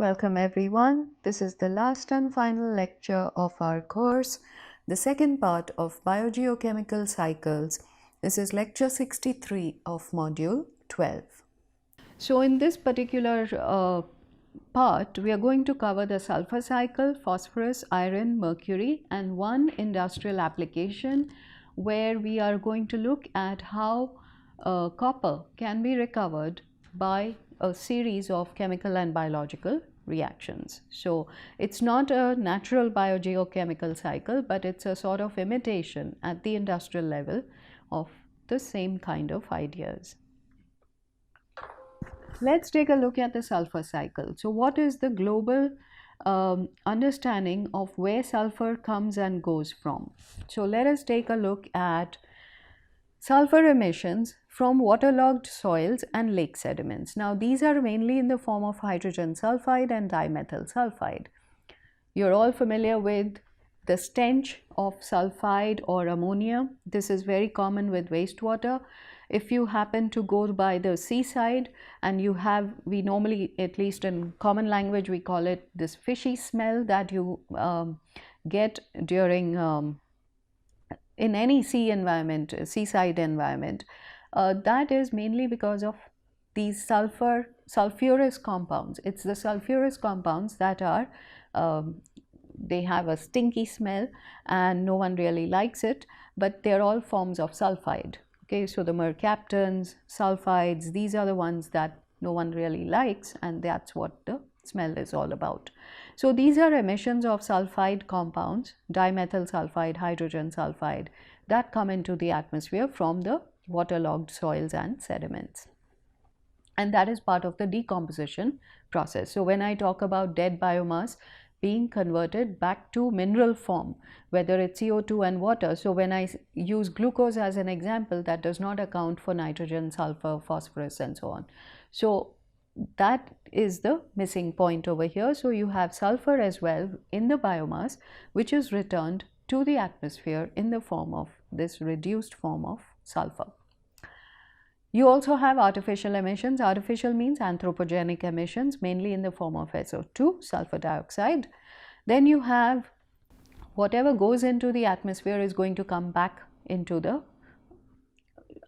Welcome everyone. This is the last and final lecture of our course, the second part of biogeochemical cycles. This is lecture 63 of module 12. So in this particular part, we are going to cover the sulfur cycle, phosphorus, iron, mercury, and one industrial application where we are going to look at how copper can be recovered by a series of chemical and biological reactions. So it's not a natural biogeochemical cycle, but it's a sort of imitation at the industrial level of the same kind of ideas. Let's take a look at the sulfur cycle. So what is the global understanding of where sulfur comes and goes from? So let us take a look at sulfur emissions from waterlogged soils and lake sediments. Now these are mainly in the form of hydrogen sulfide and dimethyl sulfide. You're all familiar with the stench of sulfide or ammonia. This is very common with wastewater. If you happen to go by the seaside and you have, we normally, at least in common language, we call it this fishy smell that you get during in any sea environment, seaside environment, that is mainly because of these sulfurous compounds. It's the sulfurous compounds that are, they have a stinky smell and no one really likes it, but they're all forms of sulfide. Okay, so the mercaptans, sulfides, these are the ones that no one really likes, and that's what the smell is all about. So these are emissions of sulfide compounds, dimethyl sulfide, hydrogen sulfide, that come into the atmosphere from the waterlogged soils and sediments. And that is part of the decomposition process. So when I talk about dead biomass being converted back to mineral form, whether it's CO2 and water. So when I use glucose as an example, that does not account for nitrogen, sulfur, phosphorus, and so on. So that is the missing point over here. So you have sulfur as well in the biomass, which is returned to the atmosphere in the form of this reduced form of sulfur. You also have artificial emissions. Artificial means anthropogenic emissions, mainly in the form of SO2, sulfur dioxide. Then you have whatever goes into the atmosphere is going to come back into the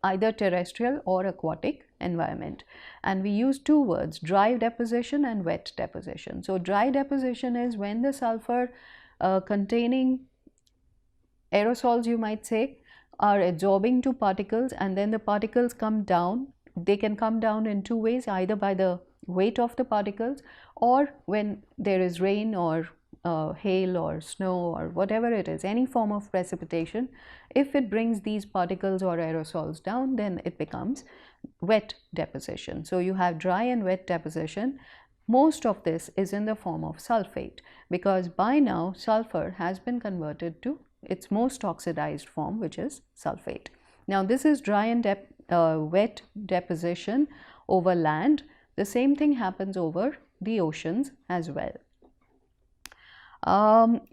either terrestrial or aquatic environment. And we use two words, dry deposition and wet deposition. So dry deposition is when the sulfur containing aerosols, you might say, are absorbing to particles, and then the particles come down. They can come down in two ways, either by the weight of the particles or when there is rain or hail or snow or whatever it is, any form of precipitation. If it brings these particles or aerosols down, then it becomes wet deposition. So you have dry and wet deposition. Most of this is in the form of sulfate, because by now sulfur has been converted to its most oxidized form, which is sulfate. Now this is dry and wet deposition over land. The same thing happens over the oceans as well.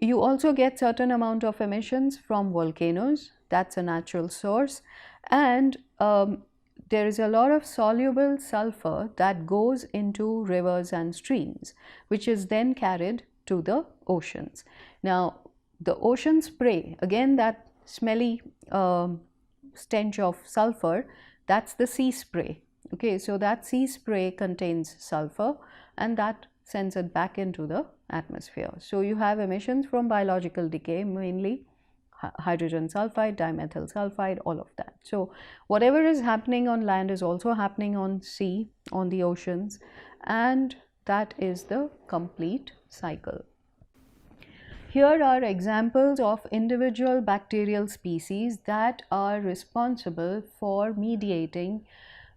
You also get certain amount of emissions from volcanoes. That's a natural source, and there is a lot of soluble sulfur that goes into rivers and streams, which is then carried to the oceans. Now the ocean spray, again that smelly stench of sulfur, that's the sea spray. Okay, so that sea spray contains sulfur and that sends it back into the atmosphere. So you have emissions from biological decay, mainly hydrogen sulfide, dimethyl sulfide, all of that. So whatever is happening on land is also happening on sea, on the oceans, and that is the complete cycle. Here are examples of individual bacterial species that are responsible for mediating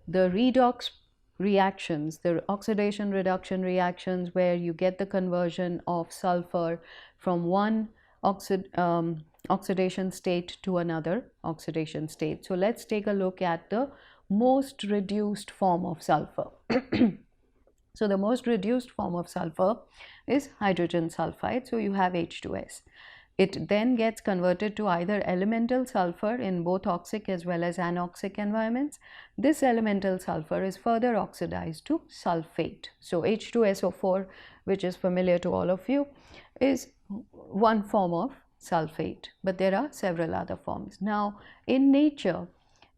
the redox reactions, the oxidation reduction reactions, where you get the conversion of sulfur from one oxidation state to another oxidation state. So let's take a look at the most reduced form of sulfur. So the most reduced form of sulfur is hydrogen sulfide. So you have H2S. It then gets converted to either elemental sulfur in both oxic as well as anoxic environments. This elemental sulfur is further oxidized to sulfate. So H2SO4, which is familiar to all of you, is one form of sulfate, but there are several other forms. Now, in nature,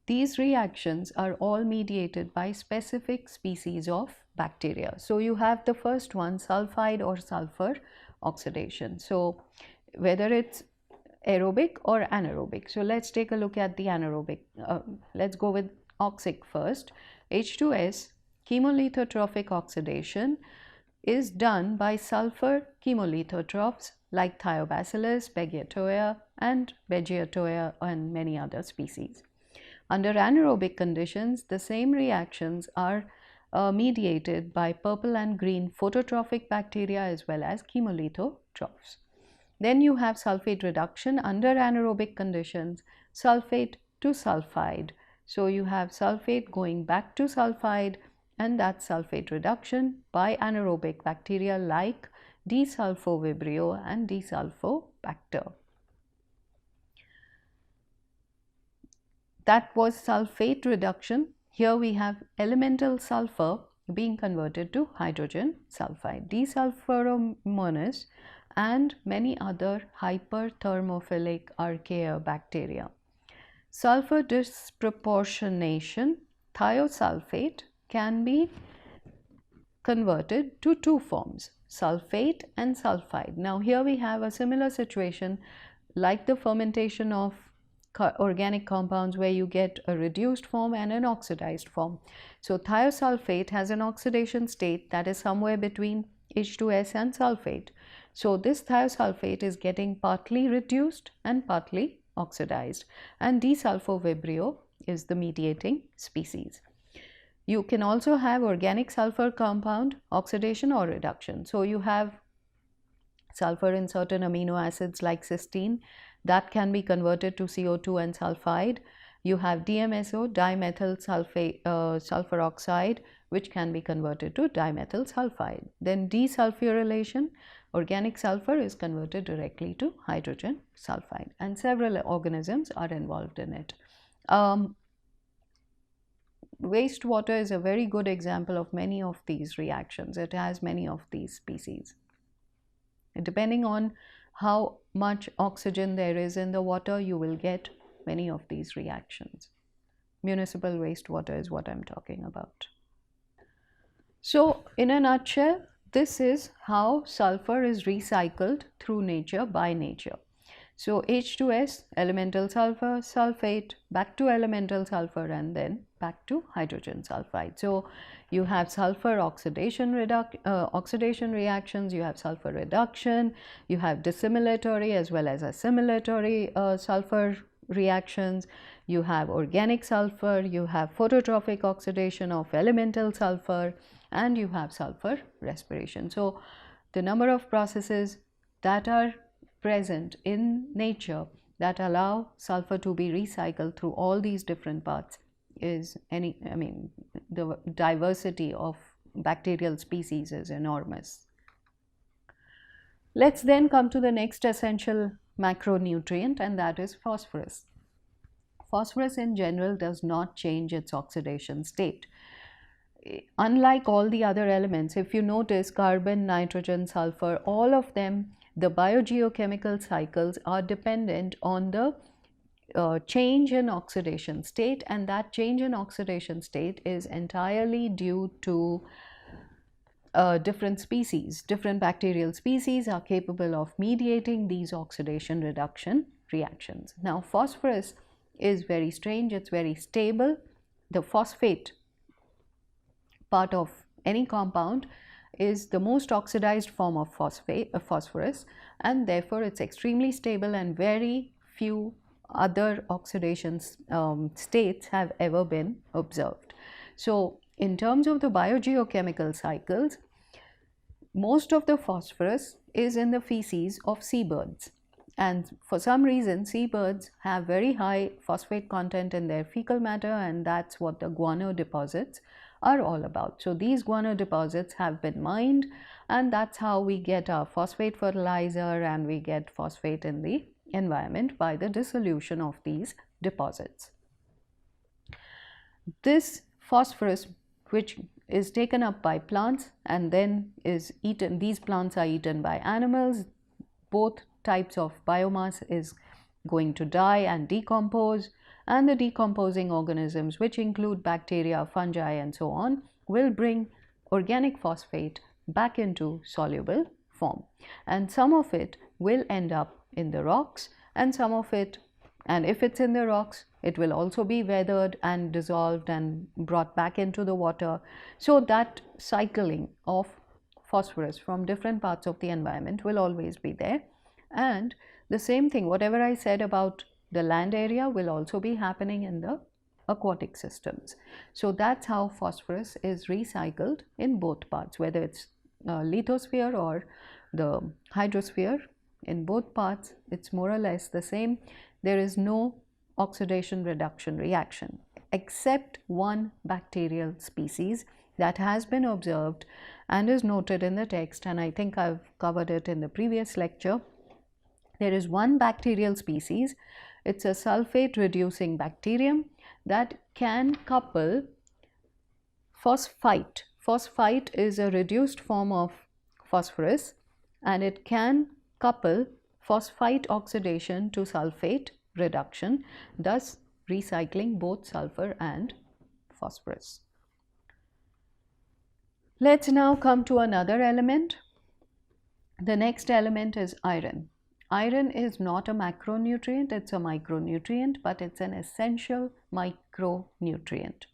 these reactions are all mediated by specific species of bacteria. So you have the first one, sulfide or sulfur oxidation. So whether it's aerobic or anaerobic. So let's take a look at the anaerobic. Let's go with oxic first. H2S, chemolithotrophic oxidation, is done by sulfur chemolithotrophs like Thiobacillus, Beggiatoia, and Beggiatoia, and many other species. Under anaerobic conditions, the same reactions are mediated by purple and green phototrophic bacteria as well as chemolithotrophs. Then you have sulfate reduction under anaerobic conditions, sulfate to sulfide. So you have sulfate going back to sulfide, and that's sulfate reduction by anaerobic bacteria like D-sulfovibrio and D-sulfobacter. That was sulfate reduction. Here we have elemental sulfur being converted to hydrogen sulfide, D-sulfuromonas, and many other hyperthermophilic archaeobacteria. Sulfur disproportionation, thiosulfate, can be converted to two forms, sulfate and sulfide. Now here we have a similar situation like the fermentation of organic compounds, where you get a reduced form and an oxidized form. So thiosulfate has an oxidation state that is somewhere between H2S and sulfate. So this thiosulfate is getting partly reduced and partly oxidized, and D-sulfovibrio is the mediating species. You can also have organic sulfur compound oxidation or reduction. So you have sulfur in certain amino acids like cysteine that can be converted to CO2 and sulfide. You have DMSO, dimethyl sulfur oxide, which can be converted to dimethyl sulfide. Then desulfurylation, organic sulfur is converted directly to hydrogen sulfide, and several organisms are involved in it. Wastewater is a very good example of many of these reactions. It has many of these species. Depending on how much oxygen there is in the water, you will get many of these reactions. Municipal wastewater is what I'm talking about. So in a nutshell, this is how sulfur is recycled through nature by nature. So H2S, elemental sulfur, sulfate, back to elemental sulfur, and then back to hydrogen sulfide. So you have sulfur oxidation reactions, you have sulfur reduction, you have dissimilatory as well as assimilatory sulfur reactions, you have organic sulfur, you have phototrophic oxidation of elemental sulfur, and you have sulfur respiration. So the number of processes that are present in nature that allow sulfur to be recycled through all these different paths is the diversity of bacterial species is enormous. Let's then come to the next essential macronutrient, and that is phosphorus. Phosphorus in general does not change its oxidation state. Unlike all the other elements, if you notice carbon, nitrogen, sulfur, all of them, the biogeochemical cycles are dependent on the change in oxidation state, and that change in oxidation state is entirely due to different species. Different bacterial species are capable of mediating these oxidation reduction reactions. Now, phosphorus is very strange, it's very stable. The phosphate part of any compound is the most oxidized form of phosphorus, and therefore it's extremely stable, and very few other oxidation states have ever been observed. So in terms of the biogeochemical cycles, most of the phosphorus is in the feces of seabirds, and for some reason seabirds have very high phosphate content in their fecal matter, and that's what the guano deposits are all about. So these guano deposits have been mined and that's how we get our phosphate fertilizer and we get phosphate in the environment by the dissolution of these deposits. This phosphorus, which is taken up by plants and then is eaten, these plants are eaten by animals. Both types of biomass is going to die and decompose, and the decomposing organisms, which include bacteria, fungi, and so on, will bring organic phosphate back into soluble form, and some of it will end up in the rocks, and some of it, and if it's in the rocks, it will also be weathered and dissolved and brought back into the water. So that cycling of phosphorus from different parts of the environment will always be there. And the same thing, whatever I said about the land area, will also be happening in the aquatic systems. So that's how phosphorus is recycled in both parts, whether it's lithosphere or the hydrosphere. In both parts, it's more or less the same. There is no oxidation reduction reaction, except one bacterial species that has been observed and is noted in the text, and I think I've covered it in the previous lecture. There is one bacterial species, it's a sulfate reducing bacterium that can couple phosphite. Phosphite is a reduced form of phosphorus, and it can couple phosphite oxidation to sulfate reduction, thus recycling both sulfur and phosphorus. Let's now come to another element. The next element is iron. Iron is not a macronutrient, it's a micronutrient, but it's an essential micronutrient.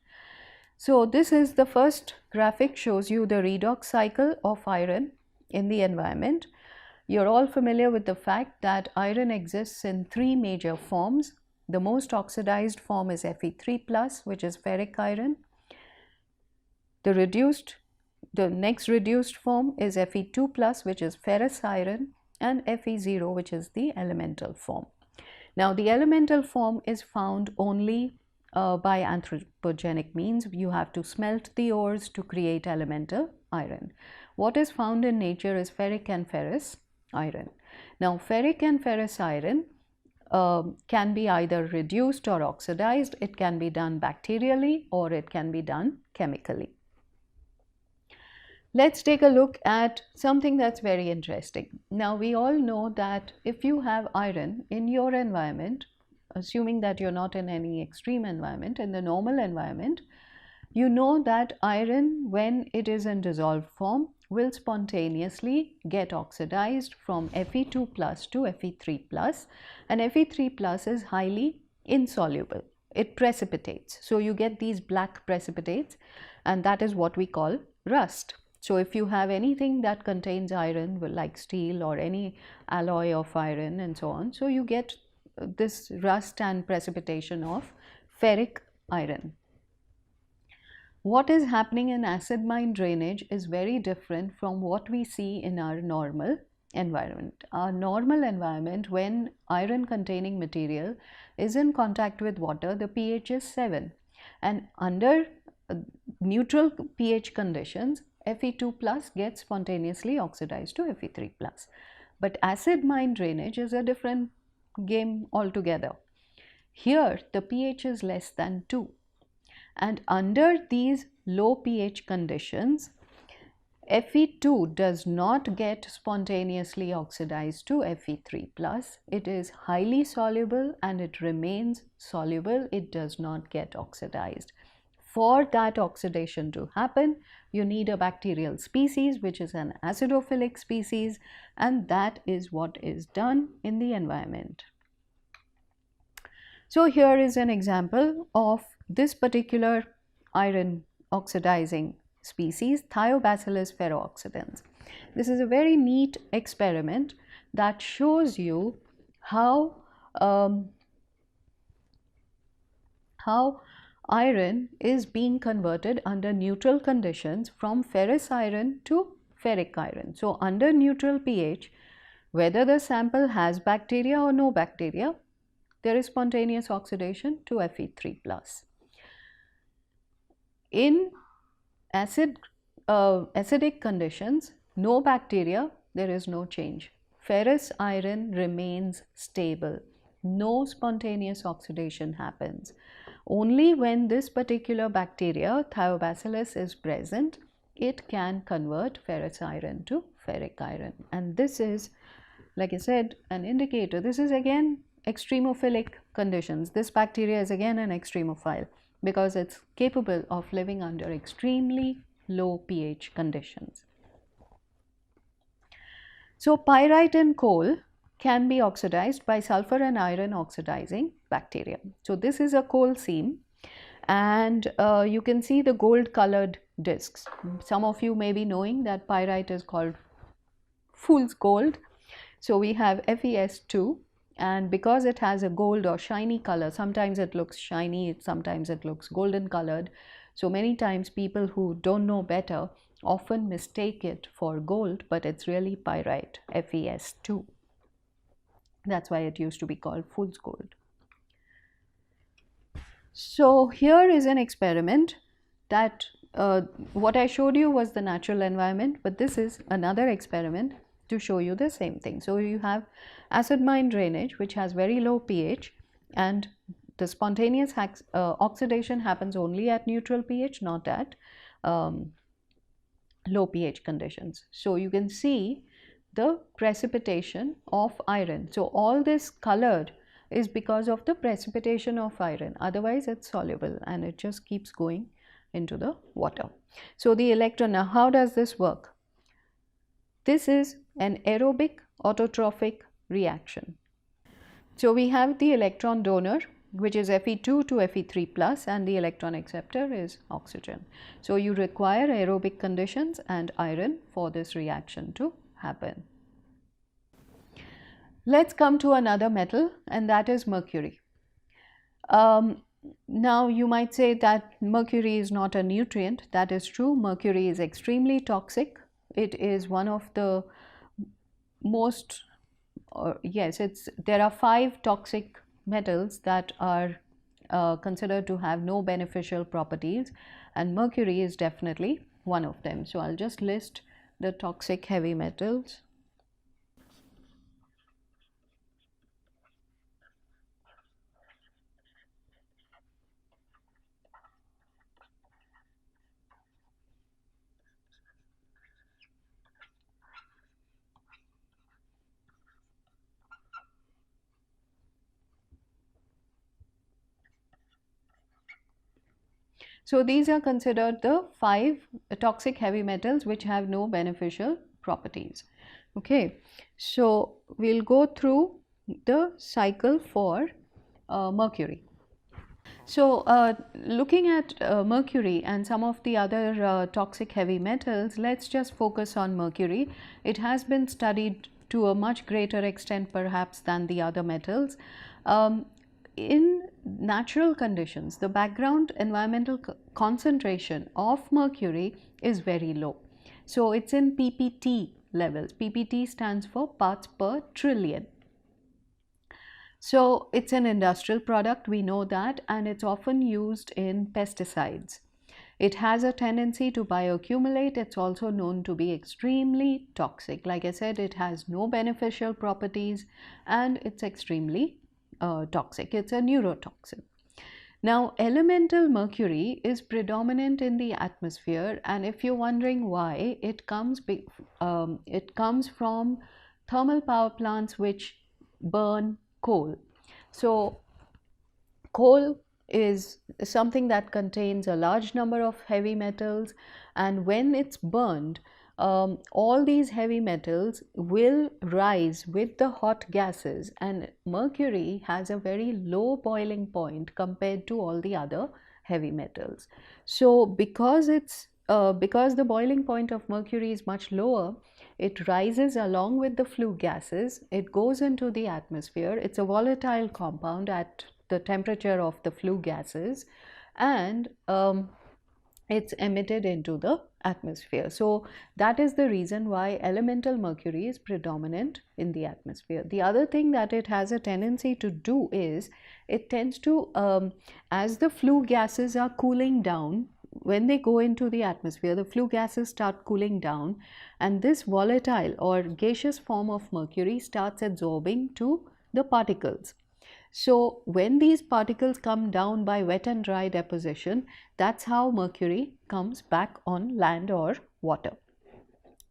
So this is the first graphic, shows you the redox cycle of iron in the environment. You're all familiar with the fact that iron exists in three major forms. The most oxidized form is Fe3+, which is ferric iron. The next reduced form is Fe2+, which is ferrous iron, and Fe0, which is the elemental form. Now, the elemental form is found only by anthropogenic means. You have to smelt the ores to create elemental iron. What is found in nature is ferric and ferrous iron. Now, ferric and ferrous iron can be either reduced or oxidized. It can be done bacterially or it can be done chemically. Let's take a look at something that's very interesting. Now, we all know that if you have iron in your environment, assuming that you're not in any extreme environment, in the normal environment, you know that iron, when it is in dissolved form, will spontaneously get oxidized from Fe2+ to Fe3+, and Fe3+ is highly insoluble. It precipitates. So you get these black precipitates, and that is what we call rust. So if you have anything that contains iron, like steel or any alloy of iron and so on, so you get this rust and precipitation of ferric iron. What is happening in acid mine drainage is very different from what we see in our normal environment. Our normal environment, when iron containing material is in contact with water, the pH is 7, and under neutral pH conditions, Fe2+ gets spontaneously oxidized to Fe3+. But acid mine drainage is a different game altogether. Here the pH is less than 2, and under these low pH conditions, Fe2 does not get spontaneously oxidized to Fe3+. It is highly soluble and it remains soluble. It does not get oxidized. For that oxidation to happen, you need a bacterial species, which is an acidophilic species, and that is what is done in the environment. So here is an example of this particular iron oxidizing species, Thiobacillus ferrooxidans. This is a very neat experiment that shows you how iron is being converted under neutral conditions from ferrous iron to ferric iron. So under neutral pH, whether the sample has bacteria or no bacteria, there is spontaneous oxidation to Fe3+. In acidic conditions, No bacteria, there is no change. Ferrous iron remains stable. No spontaneous oxidation happens. Only when this particular bacteria, Thiobacillus, is present, it can convert ferrous iron to ferric iron. And this is, like I said, an indicator. This is again extremophilic conditions. This bacteria is again an extremophile because it's capable of living under extremely low pH conditions. So pyrite in coal can be oxidized by sulfur and iron oxidizing bacteria. So this is a coal seam, and you can see the gold colored discs. Some of you may be knowing that pyrite is called fool's gold. So we have FeS2, and because it has a gold or shiny color, sometimes it looks shiny, sometimes it looks golden colored. So many times people who don't know better often mistake it for gold, but it's really pyrite, FeS2. That's why it used to be called fool's gold. So here is an experiment that what I showed you was the natural environment, but this is another experiment to show you the same thing. So you have acid mine drainage, which has very low pH, and the spontaneous oxidation happens only at neutral pH, not at low pH conditions. So you can see the precipitation of iron. So all this colored is because of the precipitation of iron. Otherwise it's soluble and it just keeps going into the water. So the electron, now how does this work? This is an aerobic autotrophic reaction. So we have the electron donor, which is Fe2 to Fe3 plus, and the electron acceptor is oxygen. So you require aerobic conditions and iron for this reaction to happen. Let's come to another metal, and that is mercury. Now you might say that mercury is not a nutrient. That is true. Mercury is extremely toxic. It is one of the most, there are 5 toxic metals that are considered to have no beneficial properties, and mercury is definitely one of them. So I'll just list the toxic heavy metals. So these are considered the 5 toxic heavy metals which have no beneficial properties. Okay, so we'll go through the cycle for mercury. So looking at mercury and some of the other toxic heavy metals, let's just focus on mercury. It has been studied to a much greater extent perhaps than the other metals. In natural conditions, the background environmental concentration of mercury is very low. So it's in PPT levels. PPT stands for parts per trillion. So it's an industrial product, we know that, and it's often used in pesticides. It has a tendency to bioaccumulate. It's also known to be extremely toxic. Like I said, it has no beneficial properties and it's extremely toxic. It's a neurotoxin. Now, elemental mercury is predominant in the atmosphere, and if you're wondering why, it comes from thermal power plants which burn coal. So coal is something that contains a large number of heavy metals, and when it's burned, all these heavy metals will rise with the hot gases, and mercury has a very low boiling point compared to all the other heavy metals. So because the boiling point of mercury is much lower, it rises along with the flue gases, it goes into the atmosphere, it's a volatile compound at the temperature of the flue gases, and it's emitted into the atmosphere. So that is the reason why elemental mercury is predominant in the atmosphere. The other thing that it has a tendency to do is it tends to, as the flue gases are cooling down, when they go into the atmosphere, the flue gases start cooling down, and this volatile or gaseous form of mercury starts absorbing to the particles. So when these particles come down by wet and dry deposition, that's how mercury comes back on land or water.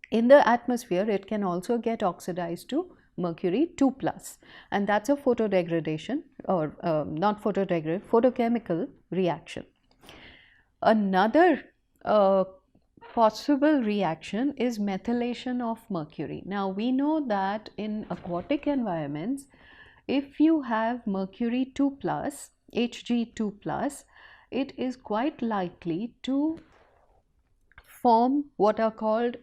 In the atmosphere, it can also get oxidized to mercury 2 plus, and that's a photodegradation, or not photodegradation, photochemical reaction. Another possible reaction is methylation of mercury. Now we know that in aquatic environments, if you have mercury 2 plus, Hg2 plus, it is quite likely to form what are called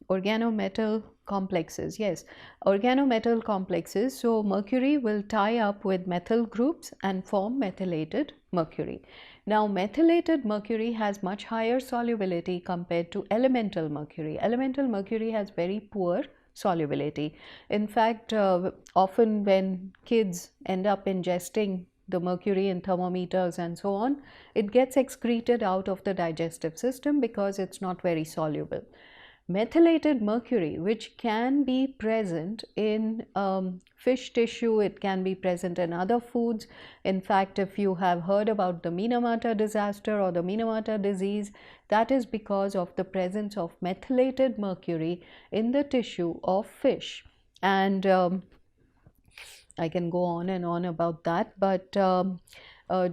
organometal complexes. Yes, organometal complexes. So mercury will tie up with methyl groups and form methylated mercury. Now methylated mercury has much higher solubility compared to elemental mercury. Elemental mercury has very poor solubility. In fact, often when kids end up ingesting the mercury in thermometers and so on, it gets excreted out of the digestive system because it's not very soluble. Methylated mercury, which can be present in fish tissue, it can be present in other foods. In fact, if you have heard about the Minamata disaster or the Minamata disease, that is because of the presence of methylated mercury in the tissue of fish. And I can go on and on about that, but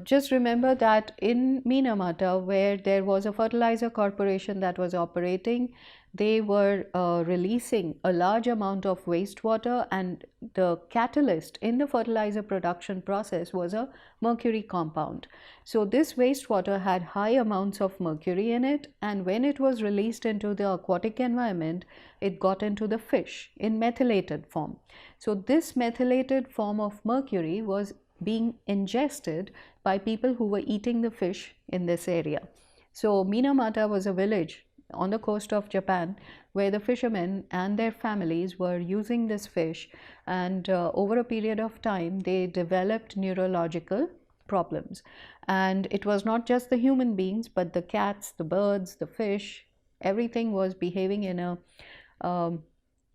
just remember that in Minamata, where there was a fertilizer corporation that was operating, they were releasing a large amount of wastewater, and the catalyst in the fertilizer production process was a mercury compound. So this wastewater had high amounts of mercury in it, and when it was released into the aquatic environment, it got into the fish in methylated form. So this methylated form of mercury was being ingested by people who were eating the fish in this area. So Minamata was a village on the coast of Japan where the fishermen and their families were using this fish, and over a period of time they developed neurological problems. And it was not just the human beings, but the cats, the birds, the fish, everything was behaving in a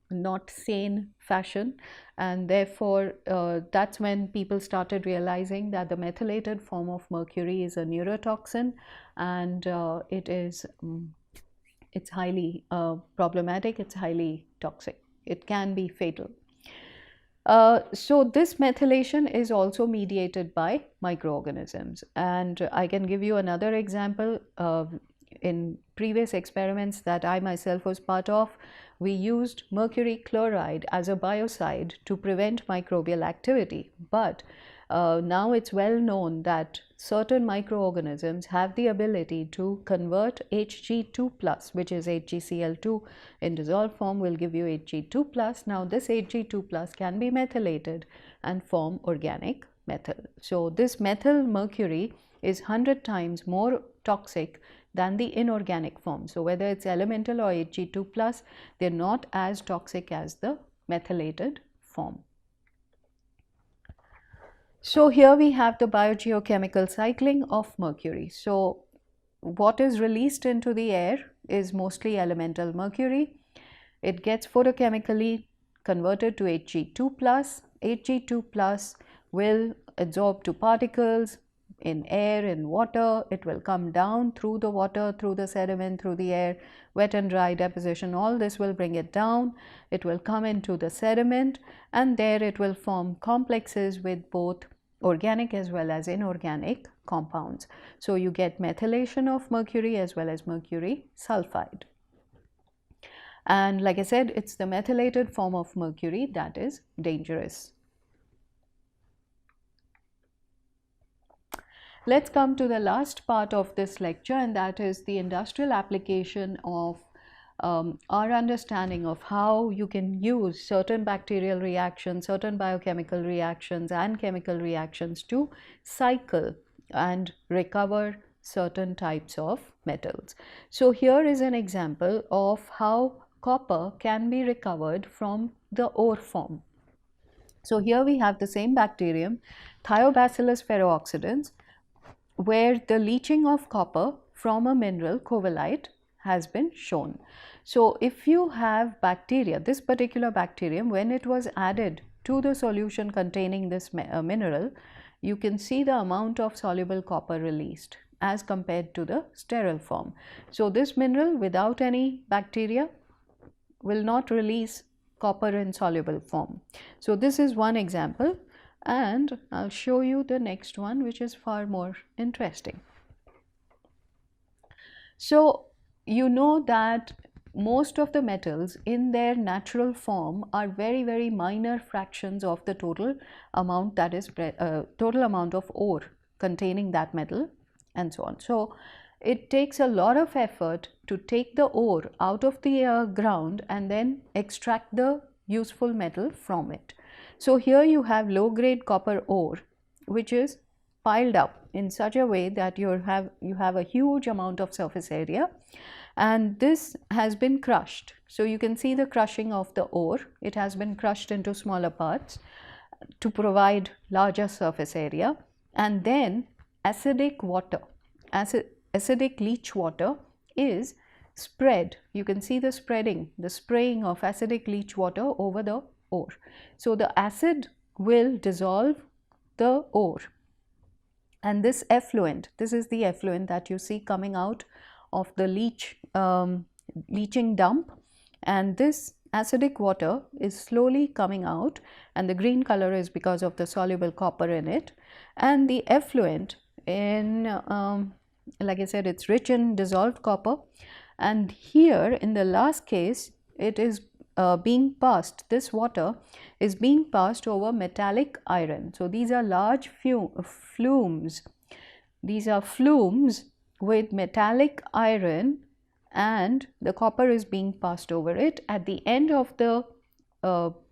not sane fashion, and therefore that's when people started realizing that the methylated form of mercury is a neurotoxin, and it's highly problematic, it's highly toxic, it can be fatal. So this methylation is also mediated by microorganisms, and I can give you another example. In previous experiments that I myself was part of, we used mercury chloride as a biocide to prevent microbial activity, but now it's well known that certain microorganisms have the ability to convert Hg2 plus, which is HgCl2 in dissolved form will give you Hg2 plus. Now this Hg2 plus can be methylated and form organic methyl. So this methyl mercury is 100 times more toxic than the inorganic form. So whether it's elemental or Hg2 plus, they're not as toxic as the methylated form. So here we have the biogeochemical cycling of mercury. So what is released into the air is mostly elemental mercury. It gets photochemically converted to Hg2 plus. Hg2 plus will absorb to particles in air, in water. It will come down through the water, through the sediment, through the air, wet and dry deposition, all this will bring it down. It will come into the sediment, and there it will form complexes with both organic as well as inorganic compounds. So you get methylation of mercury as well as mercury sulfide. And like I said, it's the methylated form of mercury that is dangerous. Let's come to the last part of this lecture, and that is the industrial application of our understanding of how you can use certain bacterial reactions, certain biochemical reactions and chemical reactions to cycle and recover certain types of metals. So here is an example of how copper can be recovered from the ore form. So here we have the same bacterium, Thiobacillus ferrooxidans, where the leaching of copper from a mineral covellite has been shown. So if you have bacteria, this particular bacterium, when it was added to the solution containing this mineral, you can see the amount of soluble copper released as compared to the sterile form. So this mineral without any bacteria will not release copper in soluble form. So this is one example, and I'll show you the next one, which is far more interesting. So you know that most of the metals in their natural form are very, very minor fractions of the total amount, that is total amount of ore containing that metal, and so on. So it takes a lot of effort to take the ore out of the ground and then extract the useful metal from it. So here you have low grade copper ore, which is piled up in such a way that you have a huge amount of surface area, and this has been crushed. So you can see the crushing of the ore. It has been crushed into smaller parts to provide larger surface area, and then acidic water, acidic leach water is spread. You can see the spraying of acidic leach water over the ore. So the acid will dissolve the ore, and this effluent, this is the effluent that you see coming out of the leaching dump, and this acidic water is slowly coming out, and the green color is because of the soluble copper in it, and the effluent in like I said, it's rich in dissolved copper, and here in the last case it is being passed, this water is being passed over metallic iron. So these are large flumes, these are flumes with metallic iron, and the copper is being passed over it. At the end of the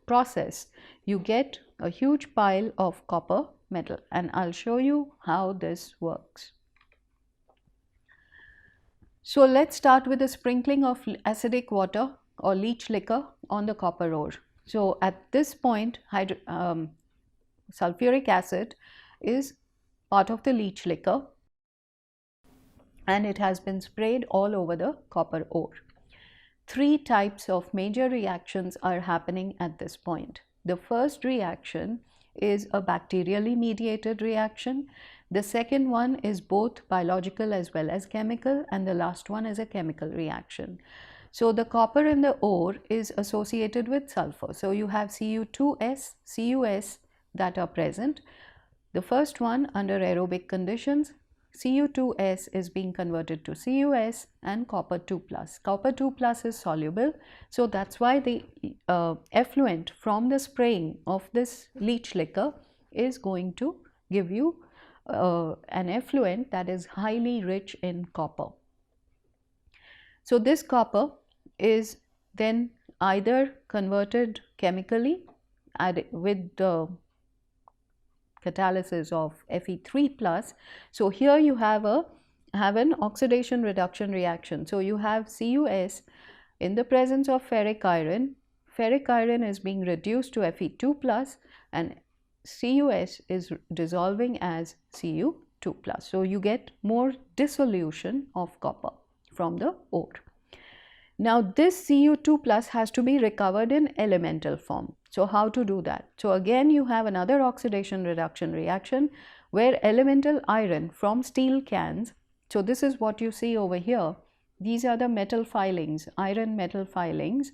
process, you get a huge pile of copper metal, and I'll show you how this works. So let's start with the sprinkling of acidic water or leach liquor on the copper ore. So at this point, sulfuric acid is part of the leach liquor, and it has been sprayed all over the copper ore. Three types of major reactions are happening at this point. The first reaction is a bacterially mediated reaction. The second one is both biological as well as chemical, and the last one is a chemical reaction. So the copper in the ore is associated with sulfur. So you have Cu2s, Cus that are present. The first one, under aerobic conditions, Cu2s is being converted to Cus and copper 2 plus. Copper 2 plus is soluble, so that's why the effluent from the spraying of this leach liquor is going to give you an effluent that is highly rich in copper. So this copper is then either converted chemically with the catalysis of Fe3 plus. So here you have an oxidation reduction reaction. So you have Cus in the presence of ferric iron. Ferric iron is being reduced to Fe2 plus, and Cus is dissolving as Cu2 plus. So you get more dissolution of copper from the ore. Now this Cu2 plus has to be recovered in elemental form. So how to do that? So again you have another oxidation reduction reaction where elemental iron from steel cans, so this is what you see over here, these are the metal filings, iron metal filings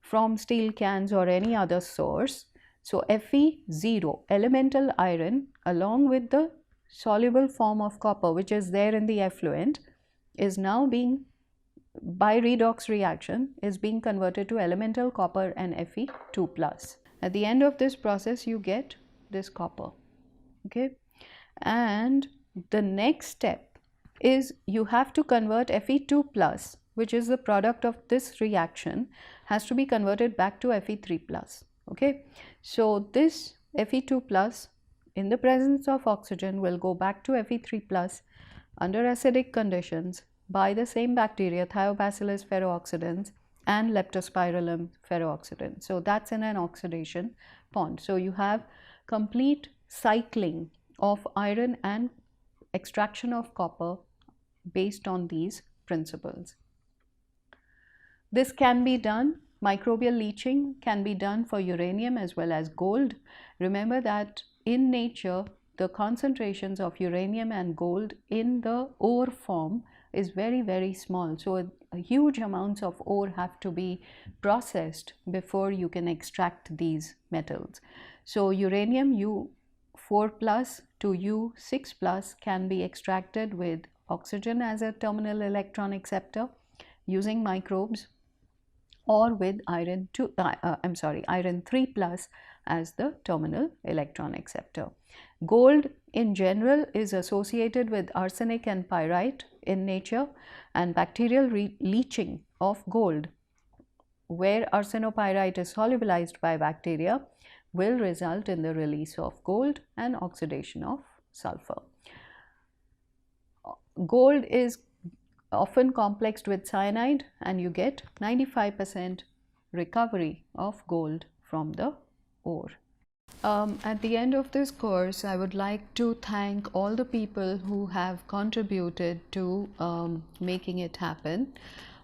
from steel cans or any other source. So Fe0, elemental iron, along with the soluble form of copper which is there in the effluent, is now being, by redox reaction, is being converted to elemental copper and Fe2 plus. At the end of this process you get this copper, okay, and the next step is you have to convert Fe2 plus, which is the product of this reaction, has to be converted back to Fe3 plus, okay. So this Fe2 plus in the presence of oxygen will go back to Fe3 plus under acidic conditions by the same bacteria, Thiobacillus ferrooxidans and Leptospirillum ferrooxidans. So that's in an oxidation pond. So you have complete cycling of iron and extraction of copper based on these principles. This can be done, microbial leaching can be done for uranium as well as gold. Remember that in nature, the concentrations of uranium and gold in the ore form is very, very small. So a huge amounts of ore have to be processed before you can extract these metals. So uranium U4 plus to U6 plus can be extracted with oxygen as a terminal electron acceptor using microbes, or with iron 3 plus as the terminal electron acceptor. Gold in general is associated with arsenic and pyrite in nature, and bacterial leaching of gold, where arsenopyrite is solubilized by bacteria, will result in the release of gold and oxidation of sulfur. Gold is often complexed with cyanide, and you get 95% recovery of gold from the ore. At the end of this course, I would like to thank all the people who have contributed to making it happen.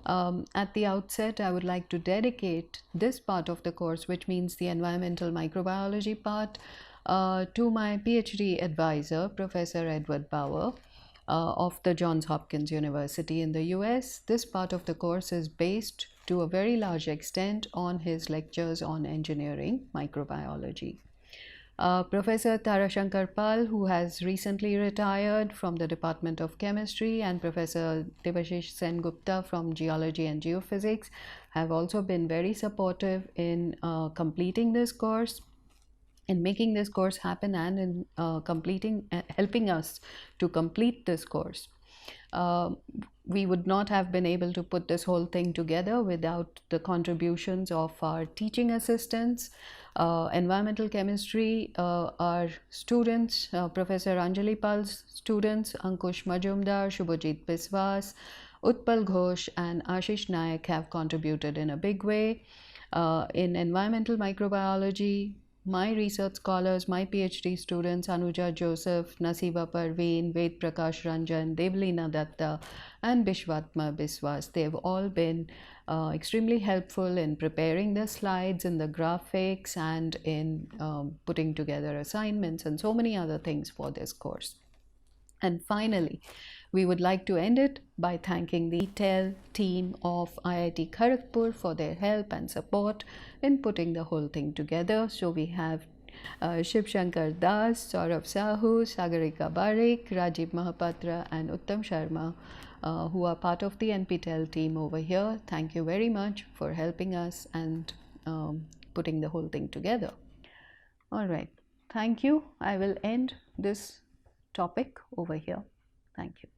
At the outset, I would like to dedicate this part of the course, which means the environmental microbiology part, to my PhD advisor, Professor Edward Bauer, of the Johns Hopkins University in the US. This part of the course is based to a very large extent on his lectures on engineering microbiology. Professor Tarashankar Pal, who has recently retired from the Department of Chemistry, and Professor Devashish Sengupta from Geology and Geophysics have also been very supportive in completing this course, in making this course happen, and in helping us to complete this course. We would not have been able to put this whole thing together without the contributions of our teaching assistants, environmental chemistry, our students, Professor Anjali Pal's students, Ankush Majumdar, Shubhajit Biswas, Utpal Ghosh, and Ashish Nayak have contributed in a big way. In environmental microbiology, my research scholars, my PhD students, Anuja Joseph, Nasiba Parveen, Ved Prakash Ranjan, Devlina Datta, and Bishwatma Biswas, they've all been extremely helpful in preparing the slides and the graphics, and in putting together assignments and so many other things for this course. And finally, we would like to end it by thanking the TEL team of IIT Kharagpur for their help and support in putting the whole thing together. So we have Shiv Shankar Das, Saurav Sahu, Sagarika Barik, Rajiv Mahapatra, and Uttam Sharma, who are part of the NPTEL team over here. Thank you very much for helping us and putting the whole thing together. All right. Thank you. I will end this topic over here. Thank you.